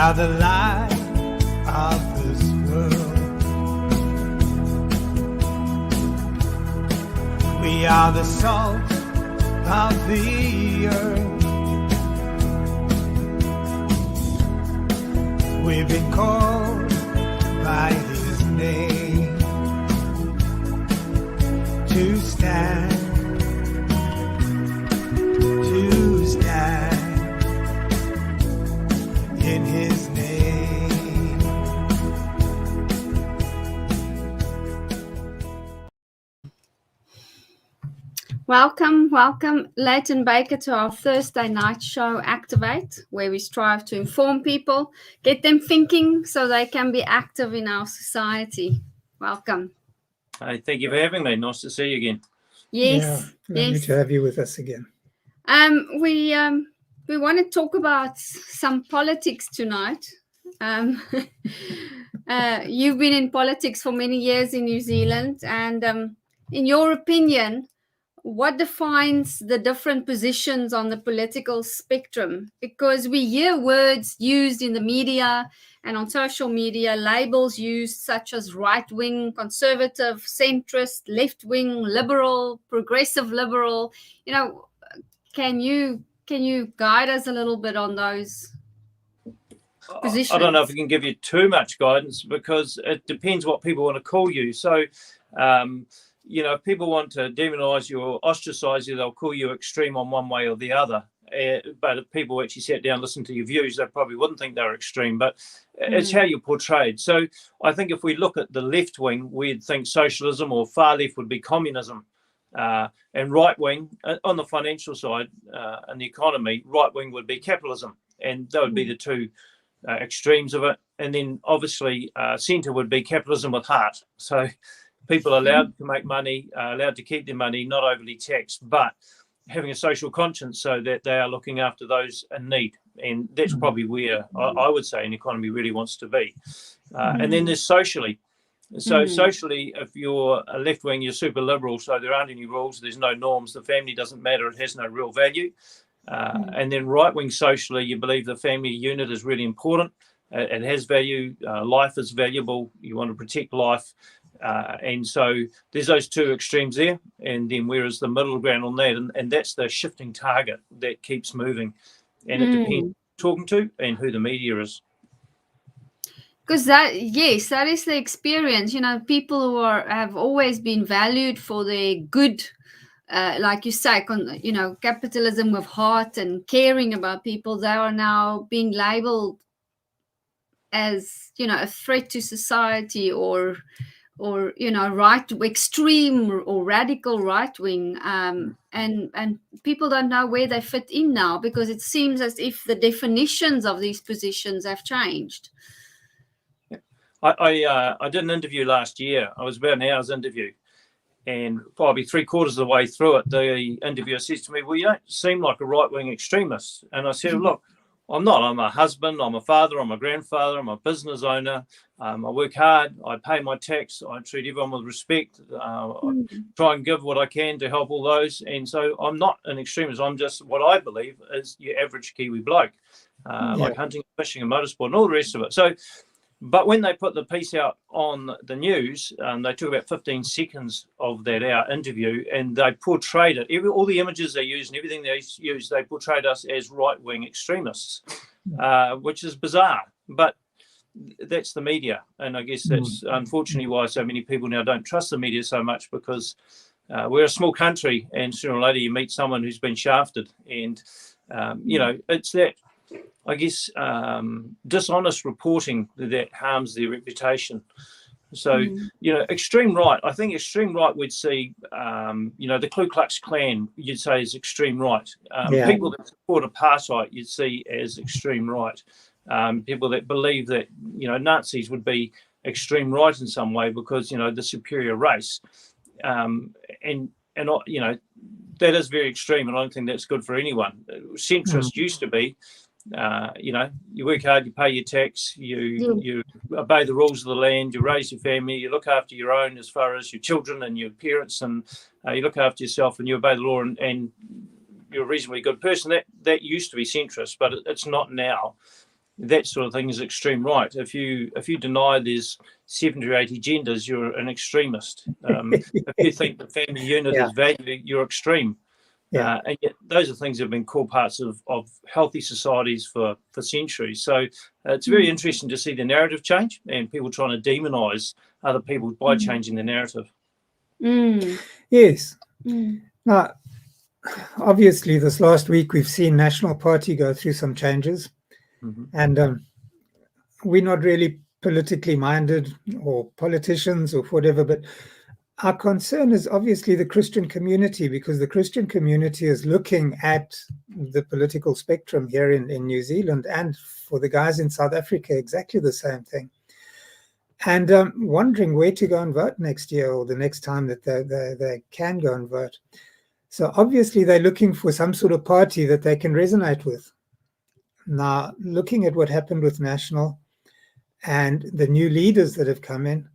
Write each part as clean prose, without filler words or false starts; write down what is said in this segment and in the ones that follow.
are the light of this world. We are the salt of the earth. We've been called by His name to stand, in His name. Welcome, Leighton Baker, to our Thursday night show, Activate, where we strive to inform people, get them thinking so they can be active in our society. Welcome. Hey, thank you for having me. Nice to see you again. Yes, lovely to have you with us again. We want to talk about some politics tonight. You've been in politics for many years in New Zealand, and in your opinion, what defines the different positions on the political spectrum? Because we hear words used in the media and on social media, labels used such as right-wing, conservative, centrist, left-wing, liberal, progressive liberal. Can you guide us a little bit on those positions? I don't know if we can give you too much guidance because it depends what people want to call you. So, if people want to demonise you or ostracise you, they'll call you extreme on one way or the other. But if people actually sat down and listened to your views, they probably wouldn't think they're extreme. But it's how you're portrayed. So I think if we look at the left wing, we'd think socialism, or far left would be communism. And right wing, on the financial side and the economy, right wing would be capitalism. And that would be the two extremes of it. And then obviously centre would be capitalism with heart. So people are allowed to make money, allowed to keep their money, not overly taxed, but having a social conscience so that they are looking after those in need. And that's probably where I would say an economy really wants to be. And then there's socially. So socially, if you're a left wing, you're super liberal. So there aren't any rules. There's no norms. The family doesn't matter. It has no real value. And then right wing socially, you believe the family unit is really important. It has value. Life is valuable. You want to protect life. And so there's those two extremes there. And then whereas the middle ground on that, and that's the shifting target that keeps moving. And it depends who you're talking to and who the media is. Because that is the experience. People who have always been valued for their good, like you say, capitalism with heart and caring about people, they are now being labeled as, a threat to society or right, extreme or radical right wing. And people don't know where they fit in now, because it seems as if the definitions of these positions have changed. I did an interview last year. I was about an hour's interview, and probably 3/4 of the way through it, the interviewer says to me, "Well, you don't seem like a right-wing extremist." And I said, "Look, I'm not. I'm a husband, I'm a father, I'm a grandfather, I'm a business owner. I work hard, I pay my tax, I treat everyone with respect. I try and give what I can to help all those. And so I'm not an extremist. I'm just what I believe is your average Kiwi bloke, like hunting, fishing and motorsport and all the rest of it." So, but when they put the piece out on the news, they took about 15 seconds of that hour interview, and they portrayed it. All the images they used and everything they used, they portrayed us as right-wing extremists, which is bizarre. But that's the media, and I guess that's unfortunately why so many people now don't trust the media so much, because we're a small country, and sooner or later you meet someone who's been shafted, and it's that, I guess, dishonest reporting that harms their reputation. So, extreme right, I think extreme right would see, the Ku Klux Klan, you'd say is extreme right. People that support apartheid, you'd see as extreme right. People that believe that, Nazis would be extreme right in some way because, the superior race. And that is very extreme, and I don't think that's good for anyone. Centrist used to be, you work hard, you pay your tax, you obey the rules of the land, you raise your family, you look after your own as far as your children and your parents, and you look after yourself and you obey the law, and you're a reasonably good person. That used to be centrist, but it's not now. that sort of thing is extreme right. If you deny there's 70 or 80 genders, you're an extremist. If you think the family unit is value, you're extreme. And yet those are things that have been core parts of healthy societies for centuries. So it's very interesting to see the narrative change and people trying to demonise other people by changing the narrative. Yes. Now, obviously, this last week we've seen National Party go through some changes, and we're not really politically minded or politicians or whatever, but our concern is obviously the Christian community, because the Christian community is looking at the political spectrum here in New Zealand, and for the guys in South Africa, exactly the same thing. And wondering where to go and vote next year, or the next time that they can go and vote. So obviously they're looking for some sort of party that they can resonate with. Now, looking at what happened with National and the new leaders that have come in,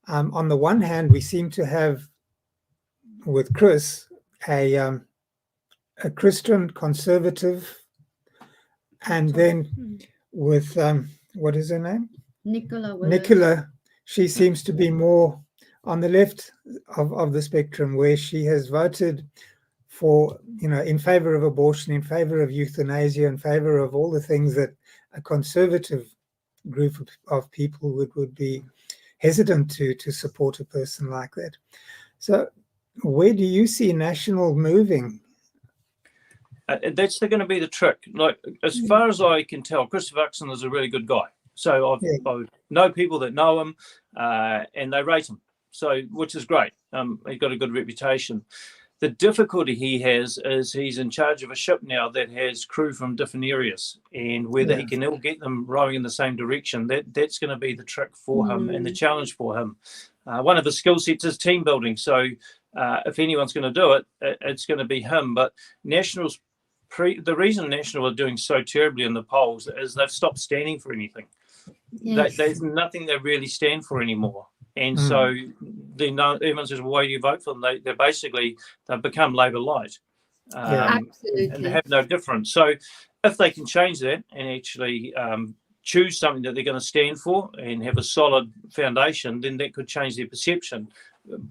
on the one hand, we seem to have, with Chris, a Christian conservative, and then with, what is her name? Nicola, she seems to be more on the left of the spectrum, where she has voted for, in favor of abortion, in favor of euthanasia, in favor of all the things that a conservative group of people would be hesitant to support a person like that. So where do you see National moving? That's going to be the trick. Like, as far as I can tell, Christopher Uxon is a really good guy. So I know people that know him, and they rate him. So, which is great. He's got a good reputation. The difficulty he has is he's in charge of a ship now that has crew from different areas, and whether he can all get them rowing in the same direction, that's going to be the trick for him and the challenge for him. One of his skill sets is team building. So if anyone's going to do it, it's going to be him. But National's the reason National are doing so terribly in the polls is they've stopped standing for anything. Yes. There's nothing they really stand for anymore. And so everyone says, well, why do you vote for them? They've become Labour light. Absolutely. And they have no difference. So if they can change that and actually choose something that they're going to stand for and have a solid foundation, then that could change their perception.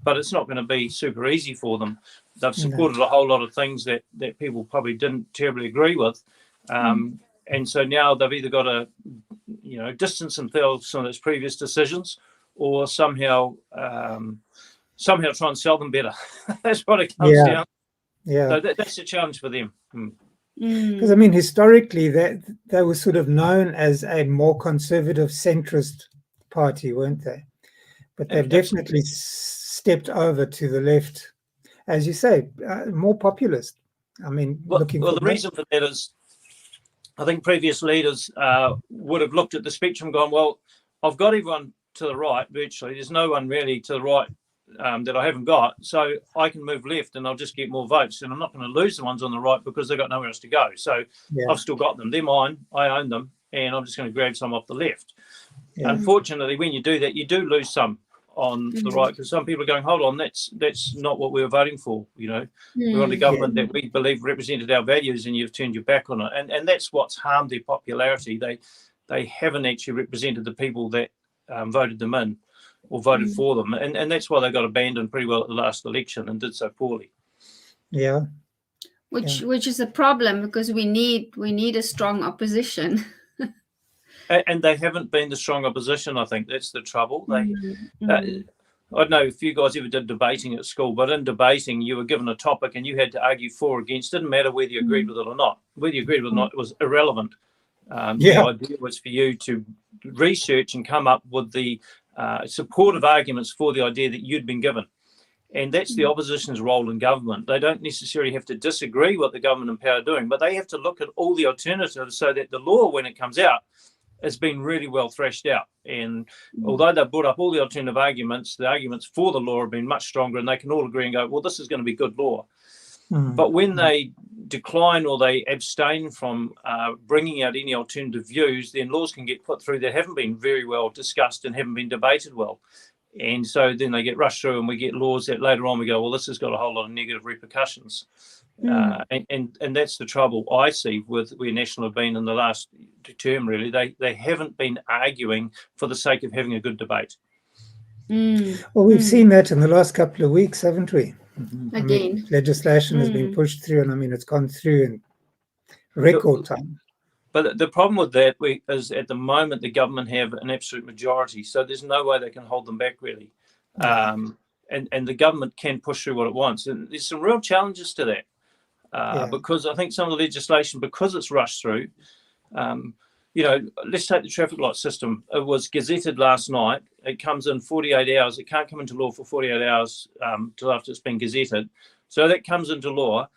But it's not going to be super easy for them. They've supported a whole lot of things that people probably didn't terribly agree with. And so now they've either got to, distance themselves from its previous decisions, or somehow try and sell them better. That's what it comes down. Yeah. So that's the challenge for them. Because historically they were sort of known as a more conservative centrist party, weren't they? But they've definitely stepped over to the left, as you say, more populist. The reason for that is, I think previous leaders would have looked at the spectrum, gone, well, I've got everyone to the right virtually. There's no one really to the right that I haven't got, so I can move left and I'll just get more votes, and I'm not going to lose the ones on the right because they've got nowhere else to go. So I've still got them. They're mine. I own them, and I'm just going to grab some off the left. Unfortunately, when you do that, you do lose some on the right, because some people are going, hold on, that's not what we were voting for. We want a government that we believe represented our values, and you've turned your back on it, and that's what's harmed their popularity. They haven't actually represented the people that voted them in or voted for them, and that's why they got abandoned pretty well at the last election and did so poorly. Which is a problem, because we need a strong opposition. And they haven't been the strong opposition. I think that's the trouble. I don't know if you guys ever did debating at school, but in debating, you were given a topic and you had to argue for or against. Didn't matter whether you agreed with it or not. Whether you agreed with it or not, it was irrelevant. The idea was for you to research and come up with the supportive arguments for the idea that you'd been given. And that's the opposition's role in government. They don't necessarily have to disagree with the government in power doing, but they have to look at all the alternatives so that the law, when it comes out, has been really well thrashed out. And although they've brought up all the alternative arguments, the arguments for the law have been much stronger, and they can all agree and go, well, this is going to be good law. But when they decline or they abstain from bringing out any alternative views, then laws can get put through that haven't been very well discussed and haven't been debated well. And so then they get rushed through, and we get laws that later on we go, well, this has got a whole lot of negative repercussions. And that's the trouble I see with where National have been in the last term, really. They haven't been arguing for the sake of having a good debate. Well, we've seen that in the last couple of weeks, haven't we? I Again. mean, legislation has been pushed through, and I mean, it's gone through in record time. But the problem with that is at the moment the government have an absolute majority, so there's no way they can hold them back, really. And the government can push through what it wants. And there's some real challenges to that because I think some of the legislation, because it's rushed through, let's take the traffic light system. It was gazetted last night. It comes in 48 hours. It can't come into law for 48 hours till after it's been gazetted. So that comes into law.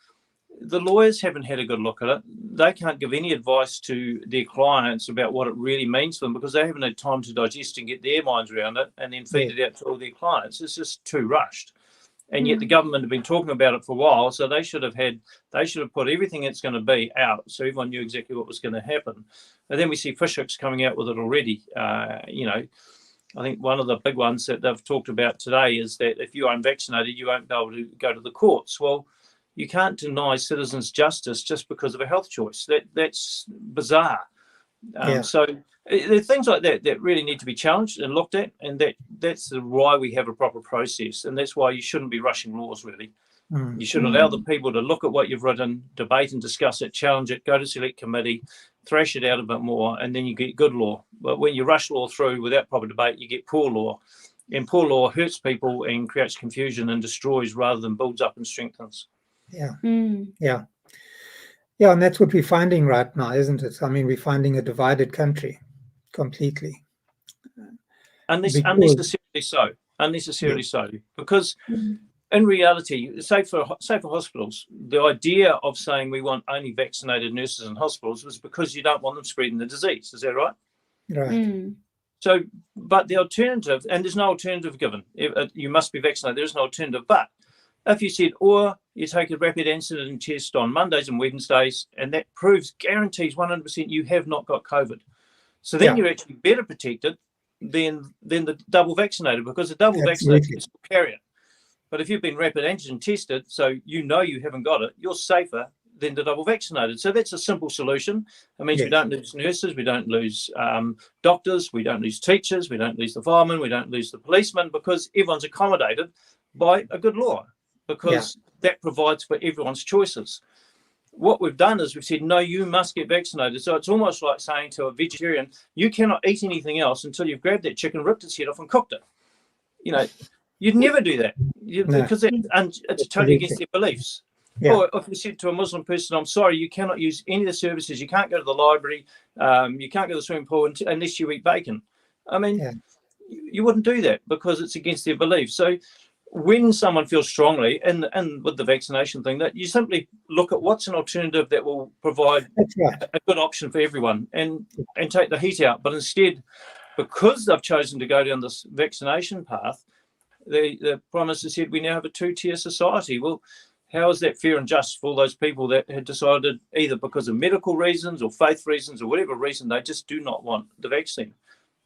The lawyers haven't had a good look at it. They can't give any advice to their clients about what it really means for them because they haven't had time to digest and get their minds around it and then feed it out to all their clients. It's just too rushed. And yet the government have been talking about it for a while, so they should have put everything it's going to be out so everyone knew exactly what was going to happen. And then we see fish hooks coming out with it already. I think one of the big ones that they've talked about today is that if you're unvaccinated, you won't be able to go to the courts. Well, you can't deny citizens justice just because of a health choice. That's bizarre. So there are things like that really need to be challenged and looked at, and that's why we have a proper process, and that's why you shouldn't be rushing laws, really. You should allow the people to look at what you've written, debate and discuss it, challenge it, go to select committee, thrash it out a bit more, and then you get good law. But when you rush law through without proper debate, you get poor law. And poor law hurts people and creates confusion and destroys rather than builds up and strengthens. Yeah, and that's what we're finding right now, isn't it? I mean, we're finding a divided country completely. Unnecessarily so, because in reality, say for hospitals, the idea of saying we want only vaccinated nurses in hospitals was because you don't want them spreading the disease. Is that right? Right. So, but the alternative, and there's no alternative given. You must be vaccinated. There is no alternative. But if you said, or you take a rapid antigen test on Mondays and Wednesdays, and that guarantees 100% you have not got COVID. So then you're actually better protected than the double vaccinated, because the double vaccinated is a carrier. But if you've been rapid antigen tested, so you know you haven't got it, you're safer than the double vaccinated. So that's a simple solution. It means we don't lose nurses, we don't lose doctors, we don't lose teachers, we don't lose the firemen, we don't lose the policemen, because everyone's accommodated by a good law, because that provides for everyone's choices. What we've done is we've said, no, you must get vaccinated. So it's almost like saying to a vegetarian, you cannot eat anything else until you've grabbed that chicken, ripped its head off and cooked it. You'd never do that because it's totally against their beliefs. Or if you said to a Muslim person, I'm sorry, you cannot use any of the services, you can't go to the library, you can't go to the swimming pool unless you eat bacon. I mean, you wouldn't do that because it's against their beliefs. So when someone feels strongly, and with the vaccination thing, that you simply look at what's an alternative that will provide a good option for everyone and take the heat out. But instead, because they've chosen to go down this vaccination path, the Prime Minister said we now have a two-tier society. Well, how is that fair and just for all those people that had decided either because of medical reasons or faith reasons or whatever reason they just do not want the vaccine?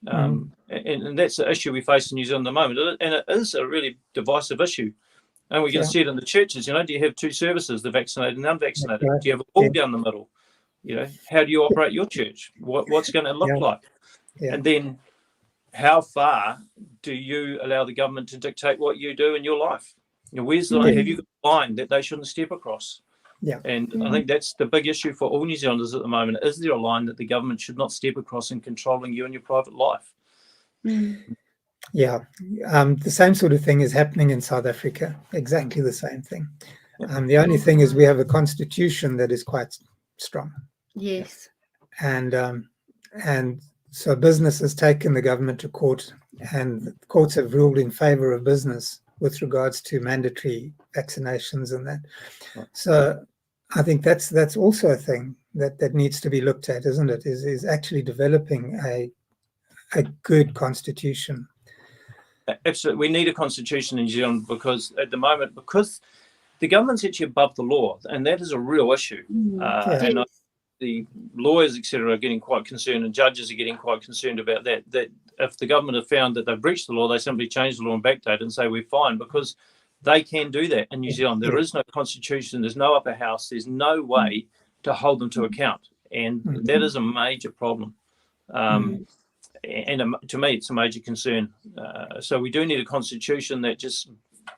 And that's the issue we face in New Zealand at the moment. And it is a really divisive issue. And we can see it in the churches. Do you have two services, the vaccinated and unvaccinated? Do you have a wall down the middle? How do you operate your church? What's going to look like? And then how far do you allow the government to dictate what you do in your life? Where's the line? Have you got a line that they shouldn't step across? And I think that's the big issue for all New Zealanders at the moment. Is there a line that the government should not step across in controlling you and your private life? The same sort of thing is happening in South Africa. Exactly the same thing. The only thing is we have a constitution that is quite strong. Yes. And so business has taken the government to court, and the courts have ruled in favor of business with regards to mandatory vaccinations and that. So I think that's also a thing that needs to be looked at, isn't it? Is actually developing a good constitution. Absolutely. We need a constitution in New Zealand because at the moment, because the government's actually above the law, and that is a real issue. And the lawyers, etc., are getting quite concerned, and judges are getting quite concerned about that if the government have found that they've breached the law, they simply change the law and backdate it and say we're fine, because they can do that in New Zealand. There is no constitution, there's no upper house, there's no way to hold them to account, and that is a major problem. And to me, it's a major concern. So we do need a constitution that just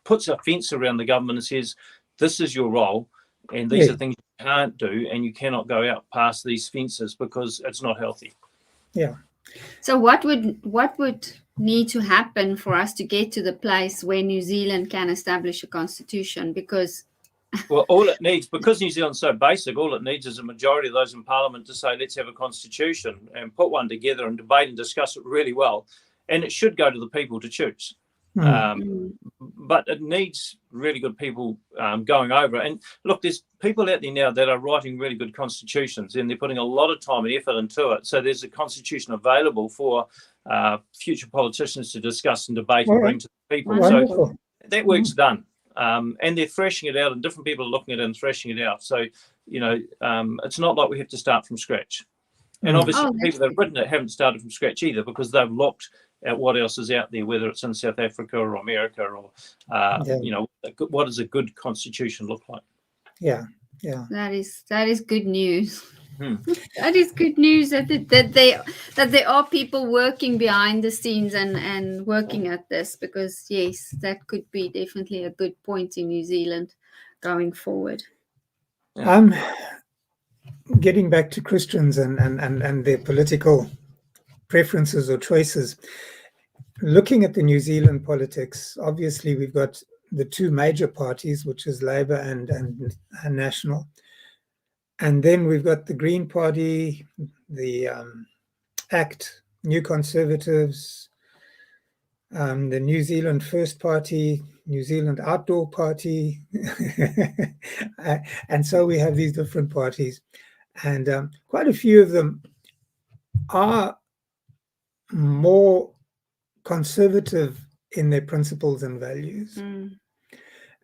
puts a fence around the government and says, this is your role, and these are things you can't do, and you cannot go out past these fences because it's not healthy. Yeah. So what would need to happen for us to get to the place where New Zealand can establish a constitution? Because well, all it needs, because New Zealand's so basic, all it needs is a majority of those in Parliament to say, let's have a constitution and put one together and debate and discuss it really well. And it should go to the people to choose. But it needs really good people going over it. And look, there's people out there now that are writing really good constitutions, and they're putting a lot of time and effort into it. So there's a constitution available for future politicians to discuss and debate and bring to the people. Wonderful. So that work's done. And they're thrashing it out, and different people are looking at it and thrashing it out. So, it's not like we have to start from scratch. And obviously, the people that have written it haven't started from scratch either, because they've looked at what else is out there, whether it's in South Africa or America, or what does a good constitution look like? Yeah. that is good news. That is good news that there are people working behind the scenes and working at this, because yes, that could be definitely a good point in New Zealand going forward. Getting back to Christians and their political preferences or choices, looking at the New Zealand politics, obviously we've got the two major parties, which is Labour and National. And then we've got the Green Party, the ACT, New Conservatives, the New Zealand First Party, New Zealand Outdoor Party. And so we have these different parties. And quite a few of them are more conservative in their principles and values.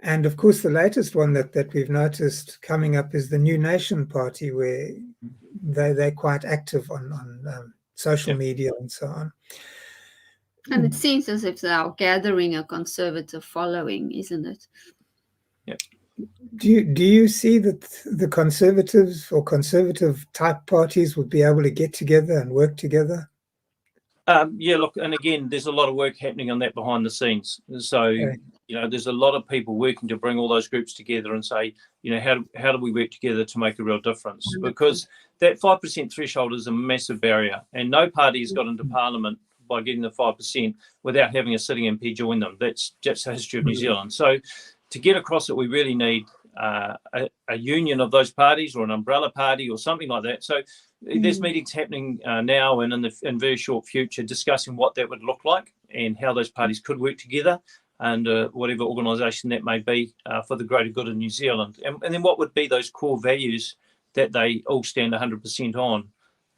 And of course, the latest one that we've noticed coming up is the New Nation Party, where they're quite active on social media and so on. And it seems as if they are gathering a conservative following, isn't it? Yeah. Do you see that the conservatives or conservative type parties would be able to get together and work together? Yeah, look, and again, there's a lot of work happening on that behind the scenes. So, there's a lot of people working to bring all those groups together and say, how do we work together to make a real difference? Because that 5% threshold is a massive barrier, and no party has got into Parliament by getting the 5% without having a sitting MP join them. That's just the history of New Zealand. So to get across it, we really need a union of those parties, or an umbrella party or something like that. So there's meetings happening now and in very short future, discussing what that would look like and how those parties could work together, and whatever organisation that may be for the greater good of New Zealand. And then what would be those core values that they all stand 100% on?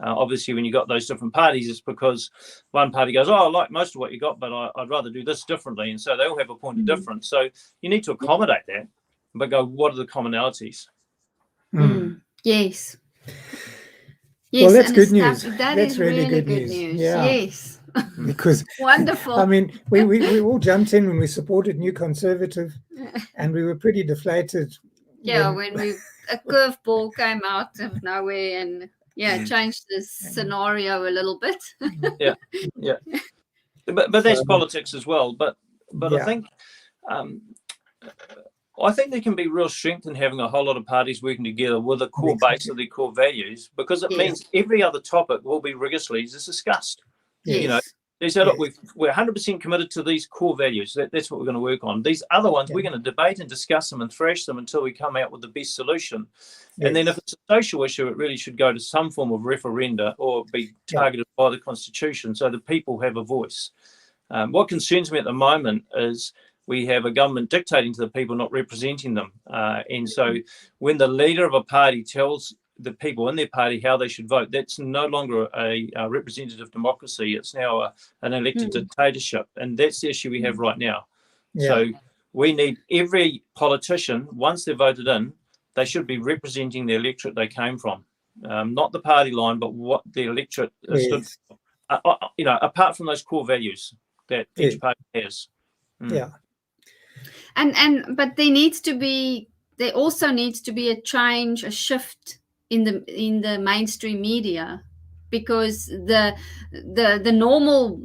Obviously, when you got those different parties, it's because one party goes, I like most of what you got, but I'd rather do this differently. And so they all have a point of difference. So you need to accommodate that, but go, what are the commonalities? Yes. Well, that's good news. That's really good news. Yeah. Yes. Because wonderful. I mean, we all jumped in when we supported New Conservative, and we were pretty deflated. Yeah, when a curveball came out of nowhere and changed the scenario a little bit. Yeah. But that's politics as well. But I think there can be real strength in having a whole lot of parties working together with a core base of their core values, because it means every other topic will be rigorously discussed. They say, look, we're 100% committed to these core values. That's what we're going to work on. These other ones, we're going to debate and discuss them and thrash them until we come out with the best solution. And then if it's a social issue, it really should go to some form of referenda or be targeted by the Constitution so the people have a voice. What concerns me at the moment is we have a government dictating to the people, not representing them. And so when the leader of a party tells the people in their party how they should vote, that's no longer a representative democracy. It's now an elected dictatorship. And that's the issue we have right now. So we need every politician, once they're voted in, they should be representing the electorate they came from. Not the party line, but what the electorate stood for. apart from those core values that each party has. Yeah. But there also needs to be a change, a shift in the mainstream media, because the normal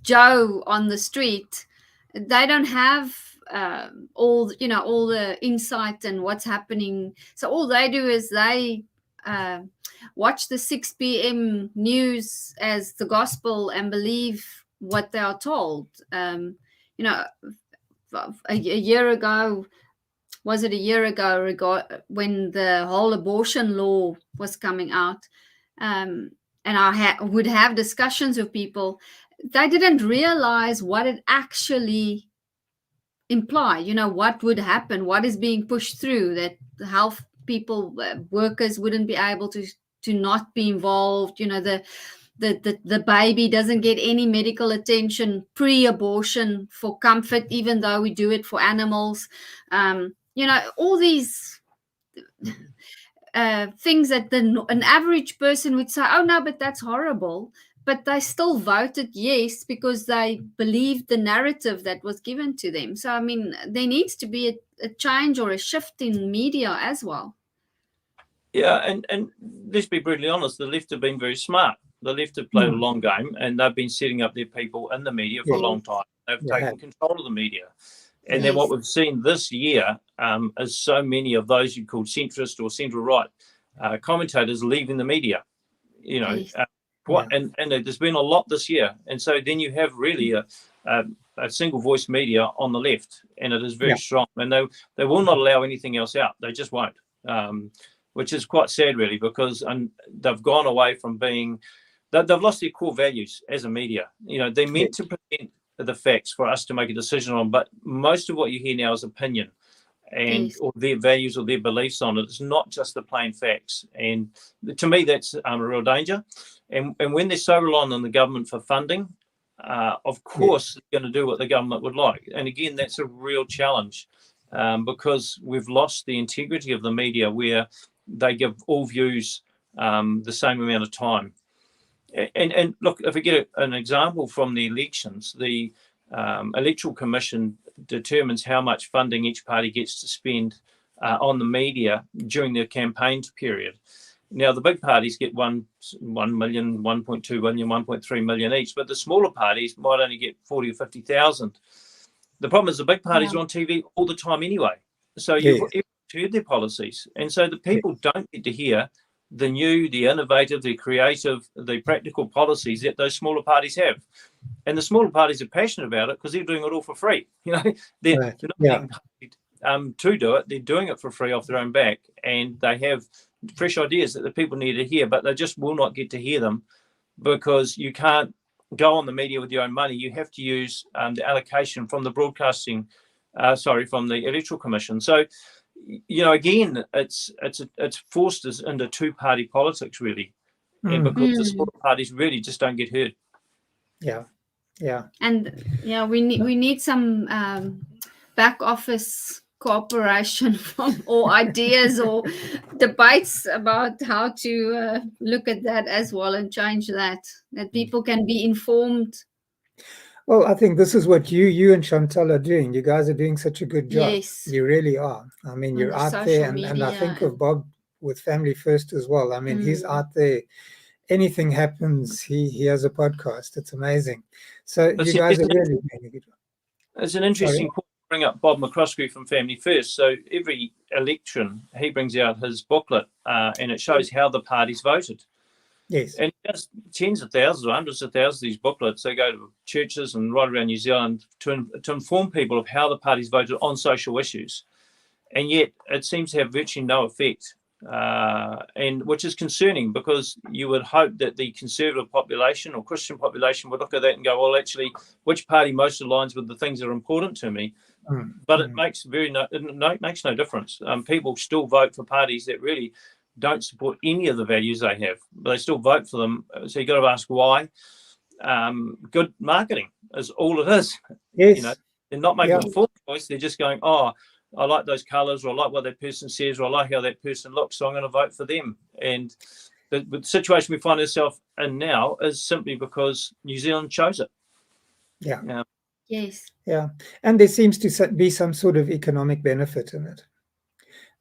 Joe on the street, they don't have all the insight and what's happening. So all they do is they watch the 6 p.m. news as the gospel and believe what they are told. A year ago, was it a year ago, when the whole abortion law was coming out, and I would have discussions with people, they didn't realize what it actually imply, what would happen, what is being pushed through, that the health people, workers wouldn't be able to not be involved, the baby doesn't get any medical attention pre-abortion for comfort, even though we do it for animals. All these things that an average person would say, oh no, but that's horrible, but they still voted yes because they believed the narrative that was given to them. So I mean, there needs to be a change or a shift in media as well. Yeah, and let's be brutally honest, the left have been very smart. The left have played a long game, and they've been setting up their people in the media for a long time. They've taken control of the media. And then what we've seen this year is so many of those you call centrist or centre-right commentators leaving the media. And there's been a lot this year. And so then you have really a single voice media on the left, and it is very strong. And they will not allow anything else out. They just won't. Which is quite sad, really, because they've gone away from being, they've lost their core values as a media. They're meant to present the facts for us to make a decision on, but most of what you hear now is opinion or their values or their beliefs on it. It's not just the plain facts. And to me, that's a real danger. And when they're so reliant on the government for funding, of course, they're going to do what the government would like. And again, that's a real challenge because we've lost the integrity of the media, where they give all views the same amount of time. And look, if we get an example from the elections, the Electoral Commission determines how much funding each party gets to spend on the media during their campaigns period. Now, the big parties get 1 million, 1.2 million, 1.3 million each, but the smaller parties might only get 40 or 50,000. The problem is the big parties are on TV all the time anyway. So you've heard their policies. And so the people don't get to hear the new, the innovative, the creative, the practical policies that those smaller parties have. And the smaller parties are passionate about it because they're doing it all for free. They're not being paid to do it. They're doing it for free off their own back. And they have fresh ideas that the people need to hear, but they just will not get to hear them because you can't go on the media with your own money. You have to use the allocation from the from the Electoral Commission. So, again, it's forced us into two-party politics, really, and because the smaller parties really just don't get heard. And we need some back office cooperation or ideas or debates about how to look at that as well and change that people can be informed. Well, I think this is what you and Chantal are doing. You guys are doing such a good job. Yes. You really are. I mean, you're out there, and I think of Bob with Family First as well. I mean, he's out there. Anything happens, he has a podcast. It's amazing. So you guys are really doing a good job. It's an interesting point to bring up Bob McCroskey from Family First. So every election, he brings out his booklet, and it shows how the parties voted. Yes. And just tens of thousands or hundreds of thousands of these booklets, they go to churches and right around New Zealand to inform people of how the parties voted on social issues. And yet it seems to have virtually no effect, and which is concerning because you would hope that the conservative population or Christian population would look at that and go, well, actually, which party most aligns with the things that are important to me? But it makes makes no difference. People still vote for parties that really don't support any of the values they have, but they still vote for them. So you've got to ask why. Good marketing is all it is. Yes. They're not making a full choice. They're just going, oh, I like those colours, or I like what that person says, or I like how that person looks, so I'm going to vote for them. And the situation we find ourselves in now is simply because New Zealand chose it. Yeah. Yes. Yeah. And there seems to be some sort of economic benefit in it.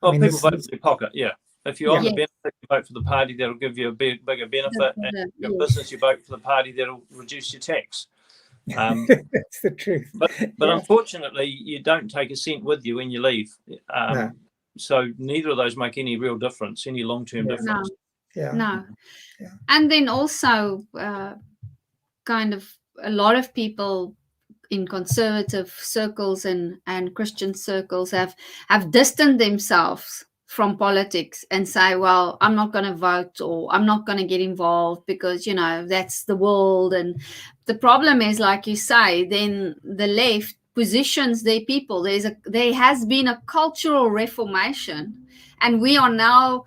Well, I mean, people vote for their pocket, yeah. If you're on the Yes. benefit, you vote for the party that'll give you a bigger benefit. And if you're in Yes. business, you vote for the party that'll reduce your tax. That's the truth. But unfortunately, you don't take a cent with you when you leave. No. So neither of those make any real difference, any long-term difference. Yeah. No. Yeah. And then also kind of a lot of people in conservative circles and Christian circles have distanced themselves from politics and say, well, I'm not going to vote, or I'm not going to get involved because, you know, that's the world. And the problem is, like you say, then the left positions their people. There has been a cultural reformation, and we are now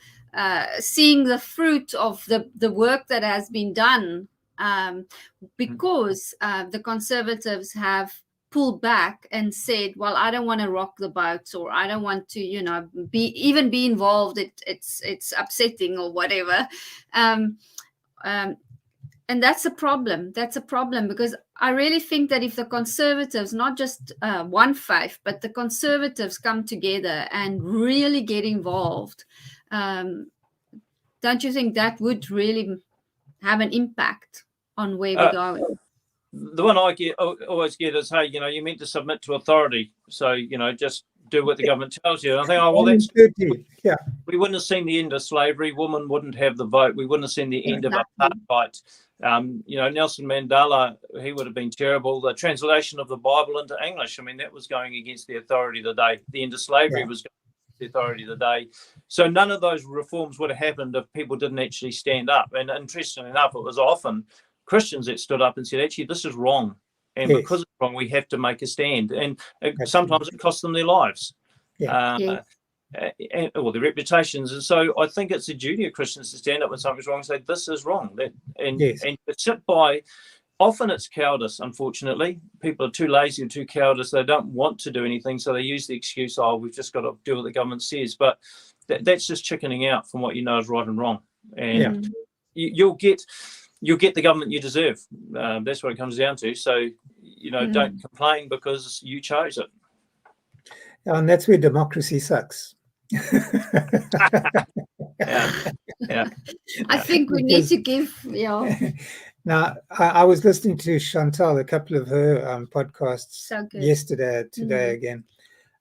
seeing the fruit of the work that has been done, because the Conservatives have pulled back and said, well, I don't want to rock the boat, or I don't want to, you know, be involved. It's upsetting or whatever. And that's a problem. That's a problem, because I really think that if the Conservatives, not just one faith, but the Conservatives come together and really get involved, don't you think that would really have an impact on where we're going? The one I always get is, hey, you know, you're meant to submit to authority. So, you know, just do what the government tells you. And I think, oh, well, that's... Yeah. We wouldn't have seen the end of slavery. Women wouldn't have the vote. We wouldn't have seen the end of apartheid. You know, Nelson Mandela, he would have been terrible. The translation of the Bible into English, I mean, that was going against the authority of the day. The end of slavery was going against the authority of the day. So none of those reforms would have happened if people didn't actually stand up. And interestingly enough, it was often Christians that stood up and said, actually, this is wrong. And because it's wrong, we have to make a stand. And sometimes it costs them their lives. Or their reputations. And so I think it's a duty of Christians to stand up when something's wrong and say, this is wrong. And sit by. Often it's cowardice, unfortunately. People are too lazy or too cowardice. They don't want to do anything. So they use the excuse, oh, we've just got to do what the government says. But that's just chickening out from what you know is right and wrong. And you'll get the government you deserve. That's what it comes down to. So, you know, don't complain because you chose it. And that's where democracy sucks. I think we need to give, Now, I was listening to Chantal, a couple of her podcasts yesterday, today again,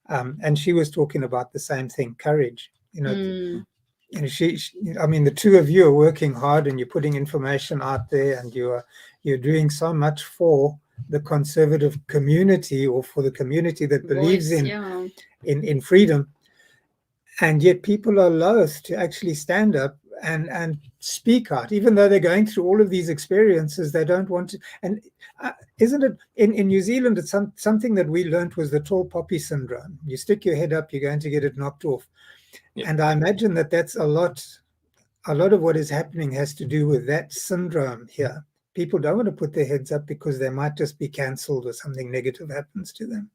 and she was talking about the same thing, courage. You know, and she, I mean, the two of you are working hard, and you're putting information out there, and you're doing so much for the conservative community, or for the community that believes in freedom, and yet people are loath to actually stand up and speak out, even though they're going through all of these experiences. They don't want to. And isn't it in New Zealand? It's something that we learned was the tall poppy syndrome. You stick your head up, you're going to get it knocked off. And I imagine that that's a lot of what is happening has to do with that syndrome here. People don't want to put their heads up because they might just be cancelled or something negative happens to them.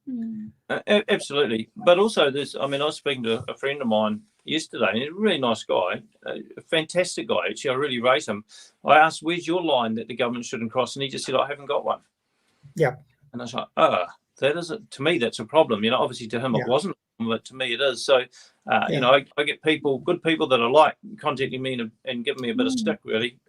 Absolutely. But also there's, I mean, I was speaking to a friend of mine yesterday, and he's a really nice guy, a fantastic guy. Actually, I really rate him. I asked, where's your line that the government shouldn't cross? And he just said, I haven't got one. Yeah. And I was like, that is it. To me, that's a problem. You know, obviously to him it wasn't, but to me it is. So, you know, I get good people that are like contacting me and giving me a bit of stick, really.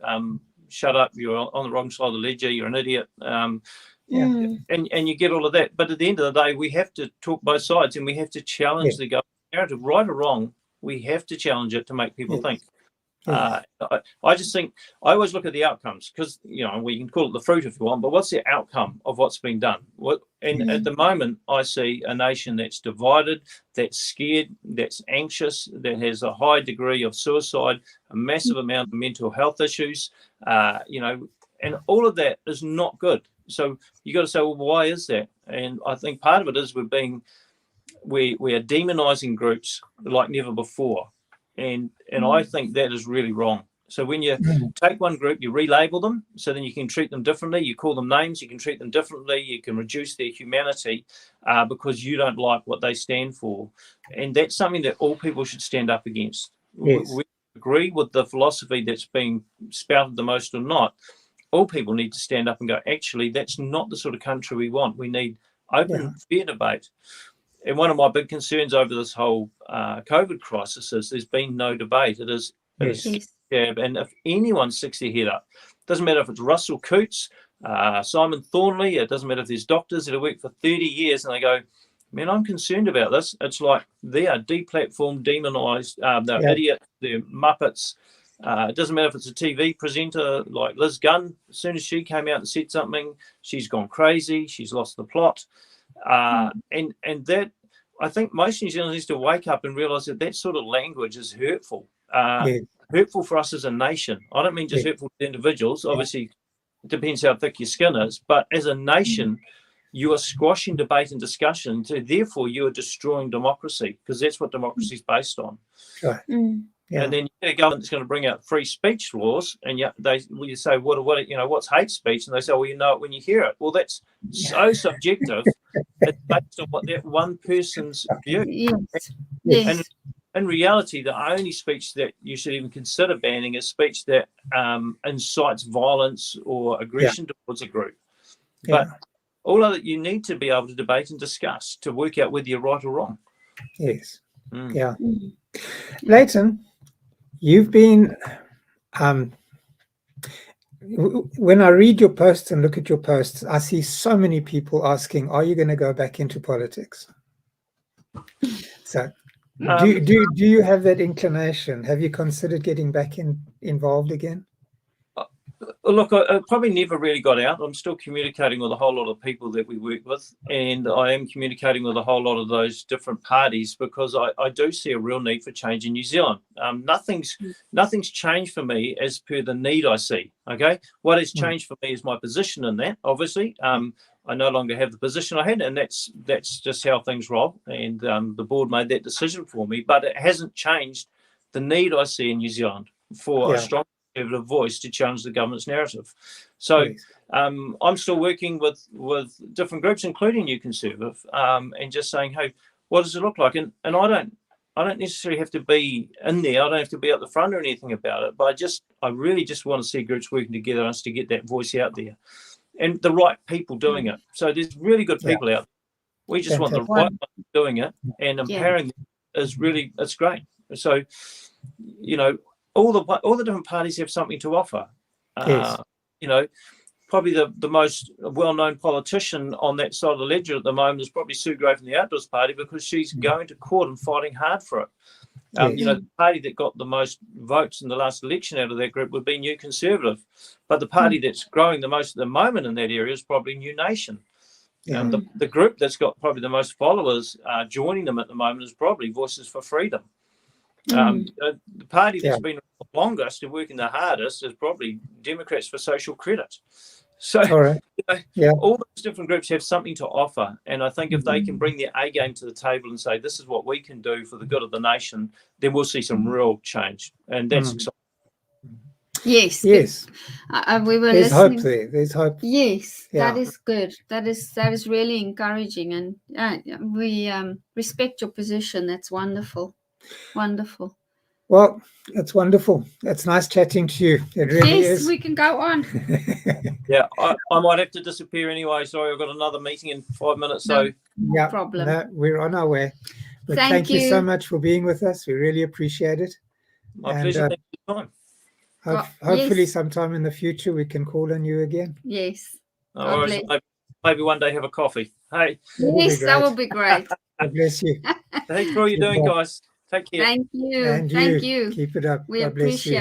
Shut up, you're on the wrong side of the ledger, you're an idiot. And you get all of that. But at the end of the day, we have to talk both sides, and we have to challenge the government narrative, right or wrong. We have to challenge it to make people think. I just think, I always look at the outcomes, because, you know, we can call it the fruit if you want, but what's the outcome of what's being done? At the moment, I see a nation that's divided, that's scared, that's anxious, that has a high degree of suicide, a massive amount of mental health issues, you know, and all of that is not good. So you got to say, well, why is that? And I think part of it is we are demonizing groups like never before. And I think that is really wrong. So when you take one group, you relabel them, so then you can treat them differently. You call them names, you can treat them differently. You can reduce their humanity because you don't like what they stand for. And that's something that all people should stand up against. Yes. agree with the philosophy that's being spouted the most or not, all people need to stand up and go, actually, that's not the sort of country we want. We need open, fair debate. And one of my big concerns over this whole COVID crisis is there's been no debate. It is scab. And if anyone sticks their head up, doesn't matter if it's Russell Coots, Simon Thornley, it doesn't matter if there's doctors that have worked for 30 years and they go, man, I'm concerned about this. It's like they are deplatformed, demonised, they're idiots, they're muppets. It doesn't matter if it's a TV presenter like Liz Gunn. As soon as she came out and said something, she's gone crazy. She's lost the plot. And that, I think most New Zealanders need to wake up and realise that that sort of language is hurtful. Hurtful for us as a nation. I don't mean just hurtful to individuals. Obviously, it depends how thick your skin is. But as a nation, you are squashing debate and discussion. So therefore, you are destroying democracy, because that's what democracy is based on. Right. And then you get a government that's going to bring out free speech laws, and you say, what's hate speech? And they say, well, you know it when you hear it. Well, that's so subjective. It's based on what that one person's view. And in reality, the only speech that you should even consider banning is speech that incites violence or aggression towards a group. But all of it, you need to be able to debate and discuss to work out whether you're right or wrong. Yes. Leighton, you've been, when I read your posts and look at your posts, I see so many people asking, are you going to go back into politics? So do you have that inclination? Have you considered getting back involved again? Look, I probably never really got out. I'm still communicating with a whole lot of people that we work with, and I am communicating with a whole lot of those different parties, because I do see a real need for change in New Zealand. Nothing's changed for me as per the need I see. Okay, what has changed for me is my position in that. Obviously, I no longer have the position I had, and that's just how things roll. And the board made that decision for me, but it hasn't changed the need I see in New Zealand for a strong conservative voice to challenge the government's narrative. So I'm still working with different groups, including New Conservative, and just saying, hey, what does it look like? And I don't necessarily have to be in there. I don't have to be at the front or anything about it. But I really just want to see groups working together us to get that voice out there, and the right people doing it. So there's really good people out there. We just want the right people doing it, and empowering them it's great. So, all the different parties have something to offer. Probably the most well-known politician on that side of the ledger at the moment is probably Sue Gray from the Outdoors Party, because she's going to court and fighting hard for it. The party that got the most votes in the last election out of that group would be New Conservative, but the party that's growing the most at the moment in that area is probably New Nation. The group that's got probably the most followers joining them at the moment is probably Voices for Freedom. The party that's been the longest and working the hardest is probably Democrats for Social Credit. So all those different groups have something to offer, and I think if they can bring their A game to the table and say this is what we can do for the good of the nation, then we'll see some real change, and that's exciting. Yes. We were There's listening. hope there. There's hope. Yes, that is good. That is really encouraging, and we respect your position. That's wonderful. Wonderful. Well, it's wonderful. It's nice chatting to you. It really is. Yes, we can go on. I might have to disappear anyway. Sorry, I've got another meeting in 5 minutes. No problem. No, we're on our way. But thank you so much for being with us. We really appreciate it. My pleasure. Thank you for your time. Hopefully sometime in the future we can call on you again. Yes. Maybe one day have a coffee. Hey. Yes, that will be great. God bless you. Thanks for all you're doing, guys. Take care. Thank you. And Thank you. Keep it up. We God bless you. appreciate